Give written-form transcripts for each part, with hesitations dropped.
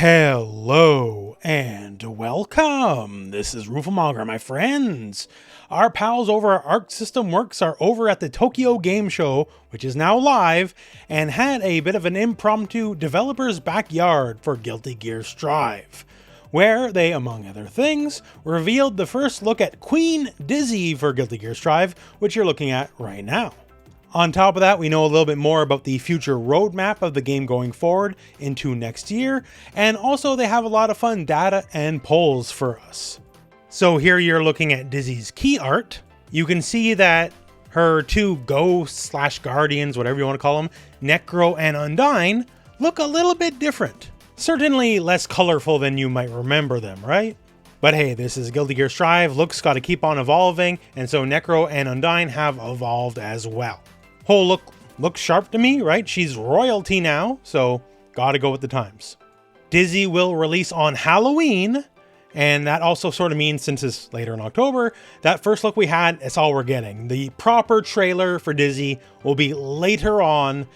Hello and welcome. This is rooflemonger, my friends. Our pals over at Arc System Works are over at the Tokyo Game Show, which is now live, and had a bit of an impromptu developer's backyard for Guilty Gear Strive, where they, among other things, revealed the first look at Queen Dizzy for Guilty Gear Strive, which you're looking at right now. On top of that, we know a little bit more about the future roadmap of the game going forward into next year, and also they have a lot of fun data and polls for us. So here you're looking at Dizzy's key art. You can see that her two ghosts/guardians, whatever you want to call them, Necro and Undyne, look a little bit different. Certainly less colorful than you might remember them, right? But hey, this is Guilty Gear Strive, looks gotta keep on evolving, and so Necro and Undyne have evolved as well. Whole look looks sharp to me, right? She's royalty now, so gotta go with the times. Dizzy will release on Halloween, and that also sort of means, since it's later in October, that first look we had, it's all we're getting. The proper trailer for Dizzy will be later on.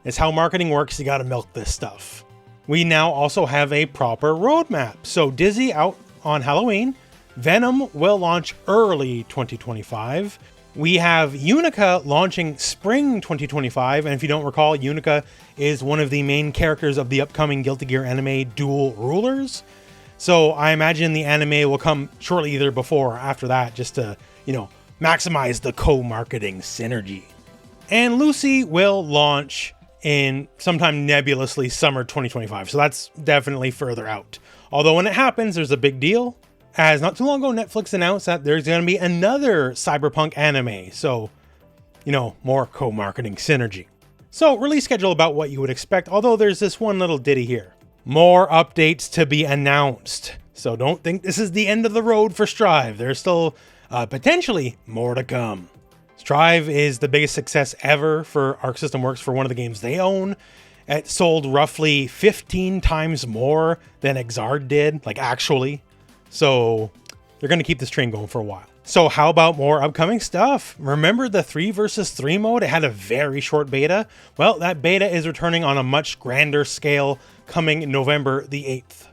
It's how marketing works, you gotta milk this stuff. We now also have a proper roadmap. So Dizzy out on Halloween, Venom will launch early 2025. We have Unica launching spring 2025, and if you don't recall, Unica is one of the main characters of the upcoming Guilty Gear anime Dual Rulers. So I imagine the anime will come shortly either before or after that, just to, maximize the co-marketing synergy. And Lucy will launch in sometime nebulously summer 2025, so that's definitely further out. Although when it happens, there's a big deal. As not too long ago, Netflix announced that there's going to be another cyberpunk anime, so, more co-marketing synergy. So, release schedule about what you would expect, although there's this one little ditty here. More updates to be announced. So don't think this is the end of the road for Strive. There's still potentially more to come. Strive is the biggest success ever for Arc System Works for one of the games they own. It sold roughly 15 times more than Exard did, actually. So they're going to keep this train going for a while. So how about more upcoming stuff? Remember the 3 versus 3 mode? It had a very short beta. Well, that beta is returning on a much grander scale coming November the 8th.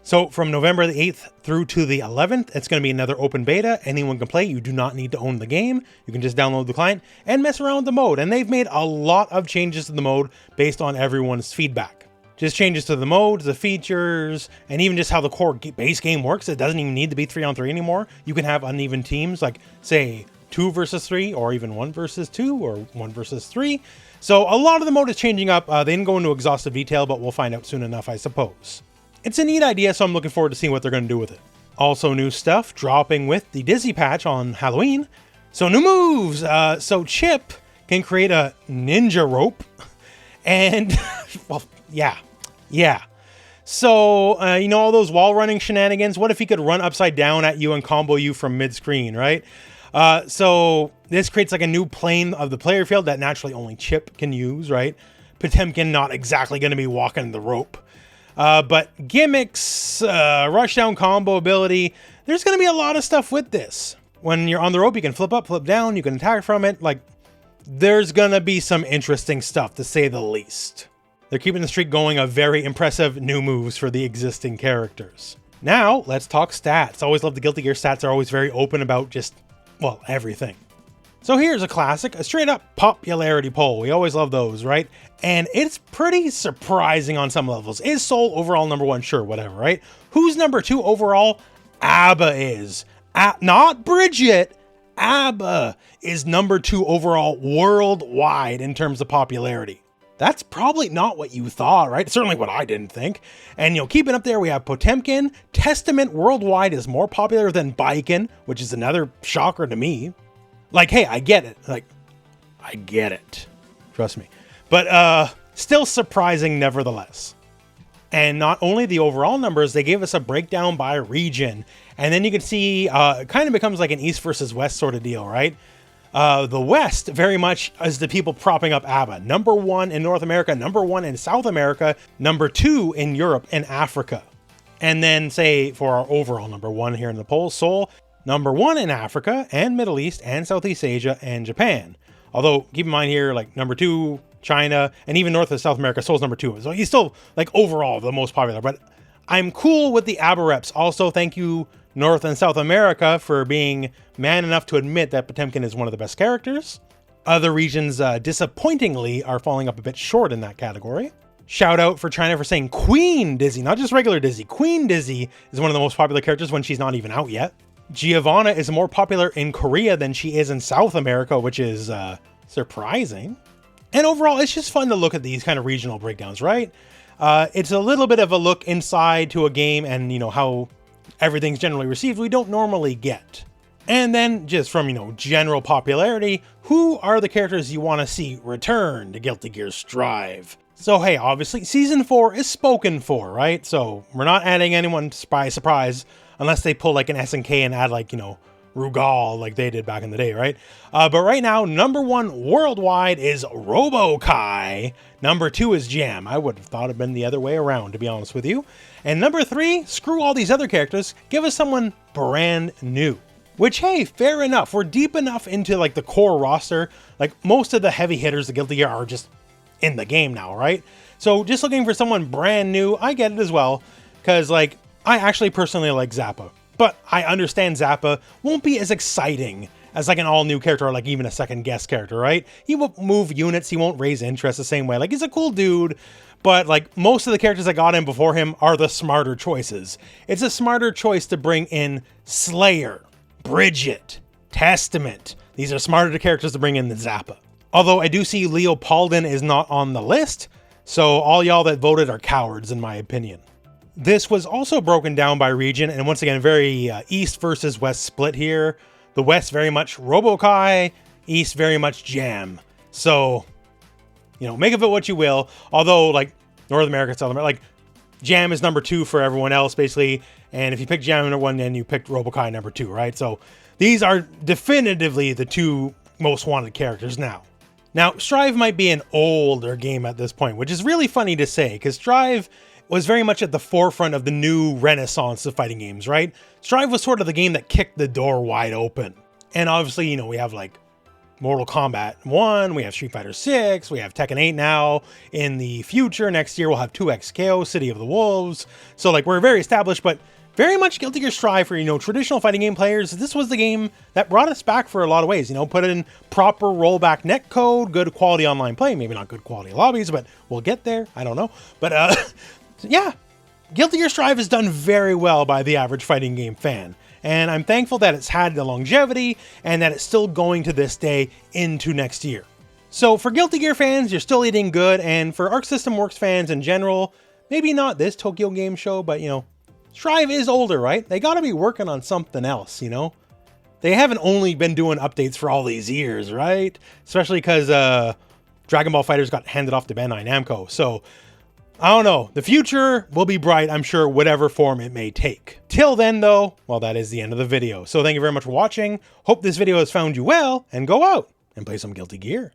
So from November the 8th through to the 11th, it's going to be another open beta. Anyone can play. You do not need to own the game. You can just download the client and mess around with the mode. And they've made a lot of changes to the mode based on everyone's feedback. Just changes to the modes, the features, and even just how the core base game works. It doesn't even need to be 3-on-3 anymore. You can have uneven teams, like, say, 2 versus 3, or even 1 versus 2, or 1 versus 3. So a lot of the mode is changing up. They didn't go into exhaustive detail, but we'll find out soon enough, I suppose. It's a neat idea, so I'm looking forward to seeing what they're going to do with it. Also new stuff dropping with the Dizzy patch on Halloween. So new moves! So Chip can create a ninja rope, and, well, yeah. So, all those wall running shenanigans, what if he could run upside down at you and combo you from mid-screen, right? So this creates a new plane of the player field that naturally only Chip can use, right? Potemkin not exactly going to be walking the rope. But gimmicks, rushdown combo ability, there's going to be a lot of stuff with this. When you're on the rope, you can flip up, flip down, you can attack from it. There's going to be some interesting stuff, to say the least. They're keeping the streak going of very impressive new moves for the existing characters. Now, let's talk stats. Always love the Guilty Gear stats. Are always very open about everything. So here's a classic, a straight up popularity poll. We always love those, right? And it's pretty surprising on some levels. Is Soul overall number 1? Sure, whatever, right? Who's number 2 overall? ABBA is. Not Bridget. ABBA is number 2 overall worldwide in terms of popularity. That's probably not what you thought, right? Certainly what I didn't think. And, keeping up there, we have Potemkin. Testament worldwide is more popular than Baiken, which is another shocker to me. Hey, I get it. I get it. Trust me. But still surprising nevertheless. And not only the overall numbers, they gave us a breakdown by region. And then you can see it kind of becomes like an East versus West sort of deal, right? The West very much is the people propping up ABBA. Number 1 in North America, number 1 in South America, number 2 in Europe and Africa. And then say for our overall number 1 here in the poll, Seoul, number 1 in Africa and Middle East and Southeast Asia and Japan. Although keep in mind here, number 2, China, and even North and South America, Seoul's number 2. So he's still overall the most popular, but I'm cool with the ABBA reps. Also, thank you North and South America for being man enough to admit that Potemkin is one of the best characters. Other regions, disappointingly, are falling up a bit short in that category. Shout out for China for saying Queen Dizzy, not just regular Dizzy. Queen Dizzy is one of the most popular characters when she's not even out yet. Giovanna is more popular in Korea than she is in South America, which is surprising. And overall, it's just fun to look at these kind of regional breakdowns, right? It's a little bit of a look inside to a game and, you know, how everything's generally received we don't normally get. And then just from, you know, general popularity, who are the characters you want to see return to Guilty Gear Strive? So hey, obviously Season 4 is spoken for, right? So we're not adding anyone by surprise unless they pull like an SNK and add like, you know, Rugal like they did back in the day, right? But right now, number 1 worldwide is Robo-Kai. Number 2 is Jam. I would have thought it'd been the other way around, to be honest with you. And number 3, screw all these other characters, give us someone brand new. Which, hey, fair enough. We're deep enough into like the core roster. Like most of the heavy hitters, the Guilty Gear, are just in the game now, right? So just looking for someone brand new, I get it as well. Because like, I actually personally like Zappa. But I understand Zappa won't be as exciting as like an all new character or like even a second guest character, right? He won't move units, he won't raise interest the same way. Like he's a cool dude, but like most of the characters that got in before him are the smarter choices. It's a smarter choice to bring in Slayer, Bridget, Testament. These are smarter characters to bring in than Zappa. Although I do see Leopoldin is not on the list, so all y'all that voted are cowards in my opinion. This was also broken down by region, and once again, very East versus West split here. The West very much Robo-Kai, East very much Jam. So, you know, make of it what you will. Although, like, North America, South America, like, Jam is number 2 for everyone else, basically. And if you pick Jam number 1, then you picked Robo-Kai number 2, right? So, these are definitively the 2 most wanted characters now. Now, Strive might be an older game at this point, which is really funny to say, because Strive was very much at the forefront of the new renaissance of fighting games, right? Strive was sort of the game that kicked the door wide open. And obviously, you know, we have like Mortal Kombat 1, we have Street Fighter 6, we have Tekken 8 now. In the future, next year, we'll have 2XKO, City of the Wolves. So like, we're very established, but very much Guilty Gear Strive for, you know, traditional fighting game players. This was the game that brought us back for a lot of ways, you know, put in proper rollback netcode, good quality online play, maybe not good quality lobbies, but we'll get there. I don't know. But, yeah, Guilty Gear Strive is done very well by the average fighting game fan, and I'm thankful that it's had the longevity and that it's still going to this day into next year. So for Guilty Gear fans, you're still eating good, and for Arc System Works fans in general, maybe not this Tokyo Game Show, but you know, Strive is older, right? They gotta be working on something else, you know? They haven't only been doing updates for all these years, right? Especially because Dragon Ball FighterZ got handed off to Bandai Namco, so I don't know. The future will be bright, I'm sure, whatever form it may take. Till then, though, well, that is the end of the video. So thank you very much for watching. Hope this video has found you well, and go out and play some Guilty Gear.